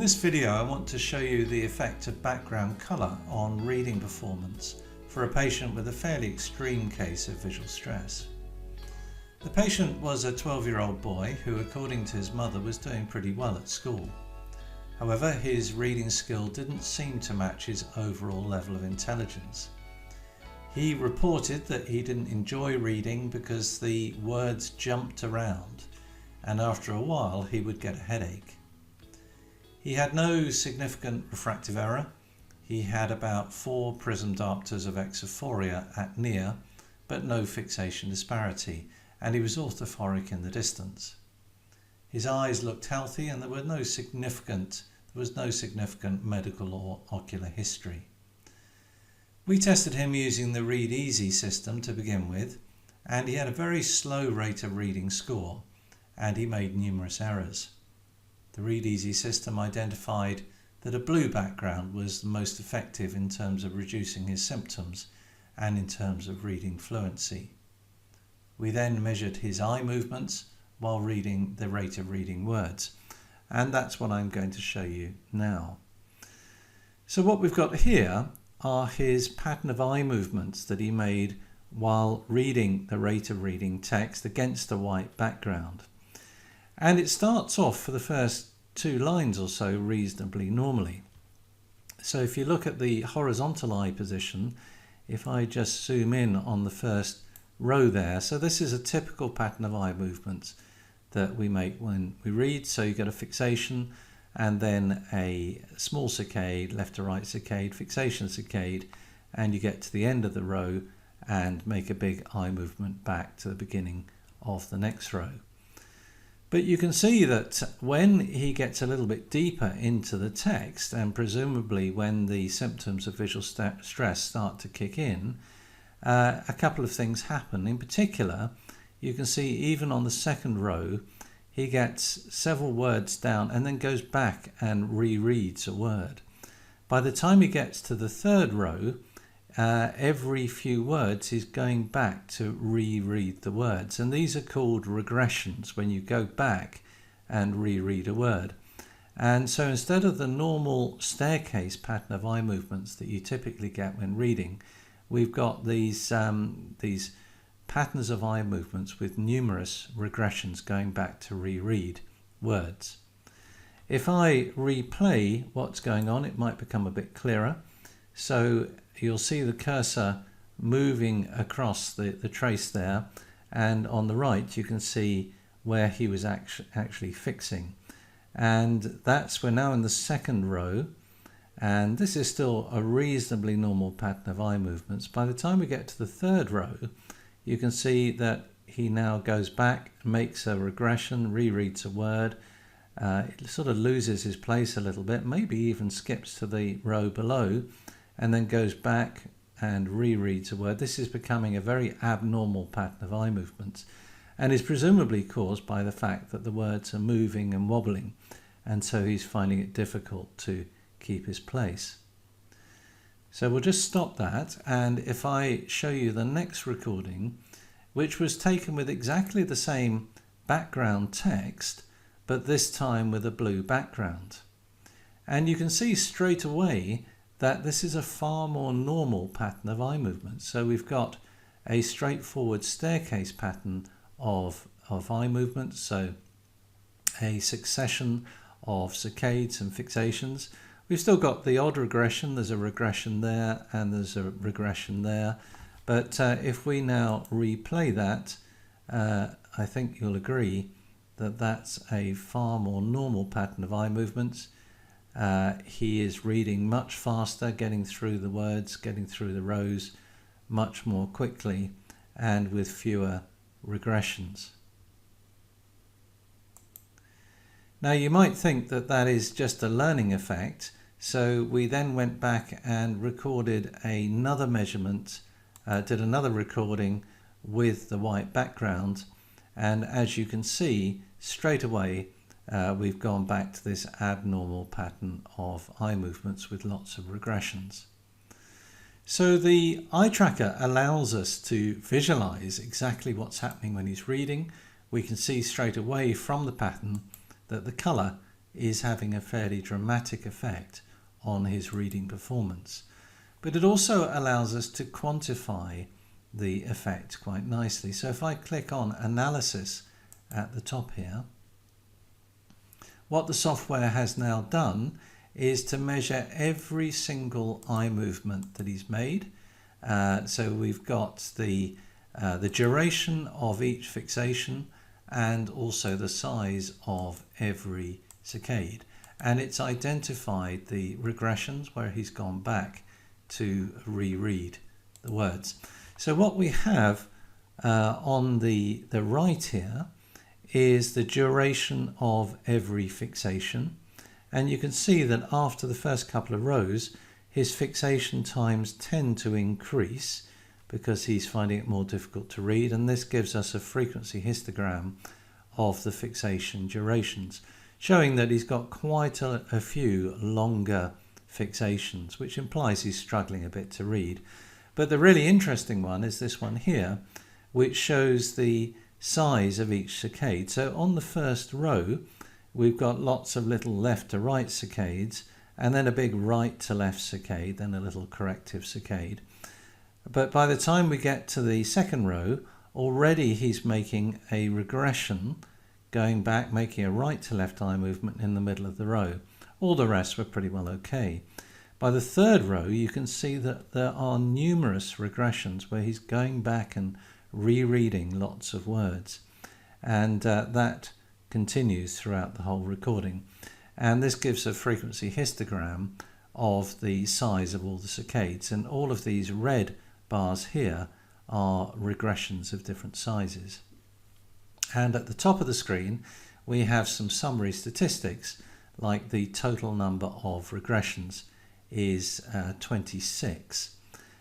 this video I want to show you the effect of background colour on reading performance for a patient with a fairly extreme case of visual stress. The patient was a 12-year-old boy who, according to his mother, was doing pretty well at school. However, his reading skill didn't seem to match his overall level of intelligence. He reported that he didn't enjoy reading because the words jumped around, and after a while he would get a headache. He had no significant refractive error. He had about 4 prism diopters of exophoria at near, but no fixation disparity, and he was orthophoric in the distance. His eyes looked healthy, and there was no significant medical or ocular history. We tested him using the Read Easy system to begin with, and he had a very slow rate of reading score, and he made numerous errors. The Read Easy system identified that a blue background was the most effective in terms of reducing his symptoms and in terms of reading fluency. We then measured his eye movements while reading the rate of reading words, and that's what I'm going to show you now. So what we've got here are his pattern of eye movements that he made while reading the rate of reading text against a white background. And it starts off for the first 2 lines or so reasonably normally. So if you look at the horizontal eye position, if I just zoom in on the first row there, so this is a typical pattern of eye movements that we make when we read. So you get a fixation and then a small saccade, left to right saccade, fixation saccade, and you get to the end of the row and make a big eye movement back to the beginning of the next row. But you can see that when he gets a little bit deeper into the text, and presumably when the symptoms of visual stress start to kick in, a couple of things happen. In particular, you can see even on the second row, he gets several words down and then goes back and rereads a word. By the time he gets to the third row, every few words he's going back to reread the words, and these are called regressions when you go back and reread a word. And so instead of the normal staircase pattern of eye movements that you typically get when reading, we've got these patterns of eye movements with numerous regressions going back to reread words. If I replay what's going on, it might become a bit clearer. So you'll see the cursor moving across the trace there, and on the right you can see where he was actually fixing. And we're now in the second row, and this is still a reasonably normal pattern of eye movements. By the time we get to the third row, you can see that he now goes back, makes a regression, rereads a word, it sort of loses his place a little bit, maybe even skips to the row below, and then goes back and rereads a word. This is becoming a very abnormal pattern of eye movements, and is presumably caused by the fact that the words are moving and wobbling, and so he's finding it difficult to keep his place. So we'll just stop that, and if I show you the next recording, which was taken with exactly the same background text, but this time with a blue background. And you can see straight away that this is a far more normal pattern of eye movement. So we've got a straightforward staircase pattern of eye movements, so a succession of saccades and fixations. We've still got the odd regression. There's a regression there and there's a regression there. But if we now replay that, I think you'll agree that that's a far more normal pattern of eye movements. He is reading much faster, getting through the words, getting through the rows much more quickly, and with fewer regressions. Now you might think that that is just a learning effect, so we then went back and recorded another measurement, did another recording with the white background, and as you can see straight away we've gone back to this abnormal pattern of eye movements with lots of regressions. So the eye tracker allows us to visualize exactly what's happening when he's reading. We can see straight away from the pattern that the color is having a fairly dramatic effect on his reading performance. But it also allows us to quantify the effect quite nicely. So if I click on Analysis at the top here, what the software has now done is to measure every single eye movement that he's made. So we've got the duration of each fixation and also the size of every saccade. And it's identified the regressions where he's gone back to reread the words. So what we have on the right here is the duration of every fixation, and you can see that after the first couple of rows his fixation times tend to increase because he's finding it more difficult to read, and this gives us a frequency histogram of the fixation durations, showing that he's got quite a few longer fixations, which implies he's struggling a bit to read. But the really interesting one is this one here, which shows the size of each saccade. So on the first row we've got lots of little left to right saccades, and then a big right to left saccade, then a little corrective saccade. But by the time we get to the second row, already he's making a regression, going back, making a right to left eye movement in the middle of the row. All the rest were pretty well okay. By the third row you can see that there are numerous regressions where he's going back and rereading lots of words, and that continues throughout the whole recording. And this gives a frequency histogram of the size of all the saccades, and all of these red bars here are regressions of different sizes. And at the top of the screen we have some summary statistics, like the total number of regressions is 26.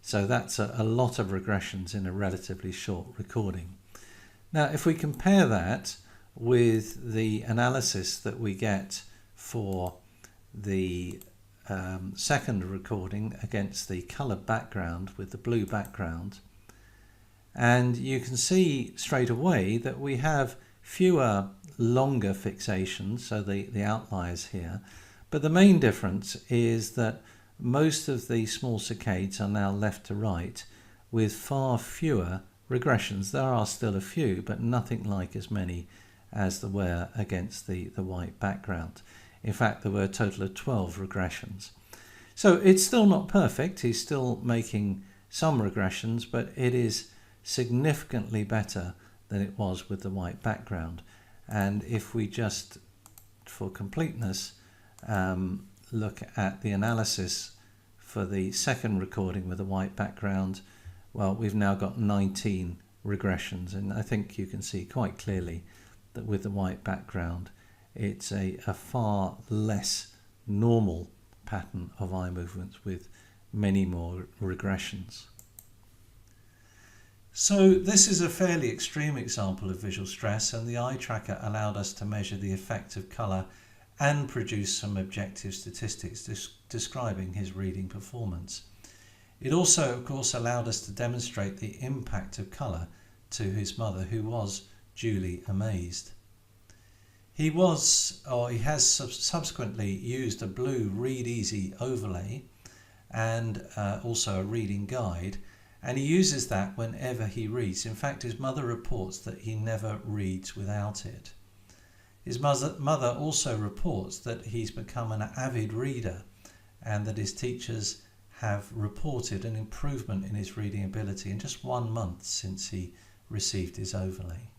So that's a lot of regressions in a relatively short recording. Now if we compare that with the analysis that we get for the second recording against the colour background with the blue background, and you can see straight away that we have fewer longer fixations, so the outliers here, but the main difference is that most of the small saccades are now left to right with far fewer regressions. There are still a few, but nothing like as many as there were against the white background. In fact, there were a total of 12 regressions. So it's still not perfect. He's still making some regressions, but it is significantly better than it was with the white background. And if we just, for completeness, look at the analysis for the second recording with a white background, well, we've now got 19 regressions, and I think you can see quite clearly that with the white background it's a far less normal pattern of eye movements with many more regressions. So this is a fairly extreme example of visual stress, and the eye tracker allowed us to measure the effect of colour and produce some objective statistics describing his reading performance. It also, of course, allowed us to demonstrate the impact of colour to his mother, who was duly amazed. He has subsequently used a blue Read Easy overlay and also a reading guide, and he uses that whenever he reads. In fact, his mother reports that he never reads without it. His mother also reports that he's become an avid reader and that his teachers have reported an improvement in his reading ability in just 1 month since he received his overlay.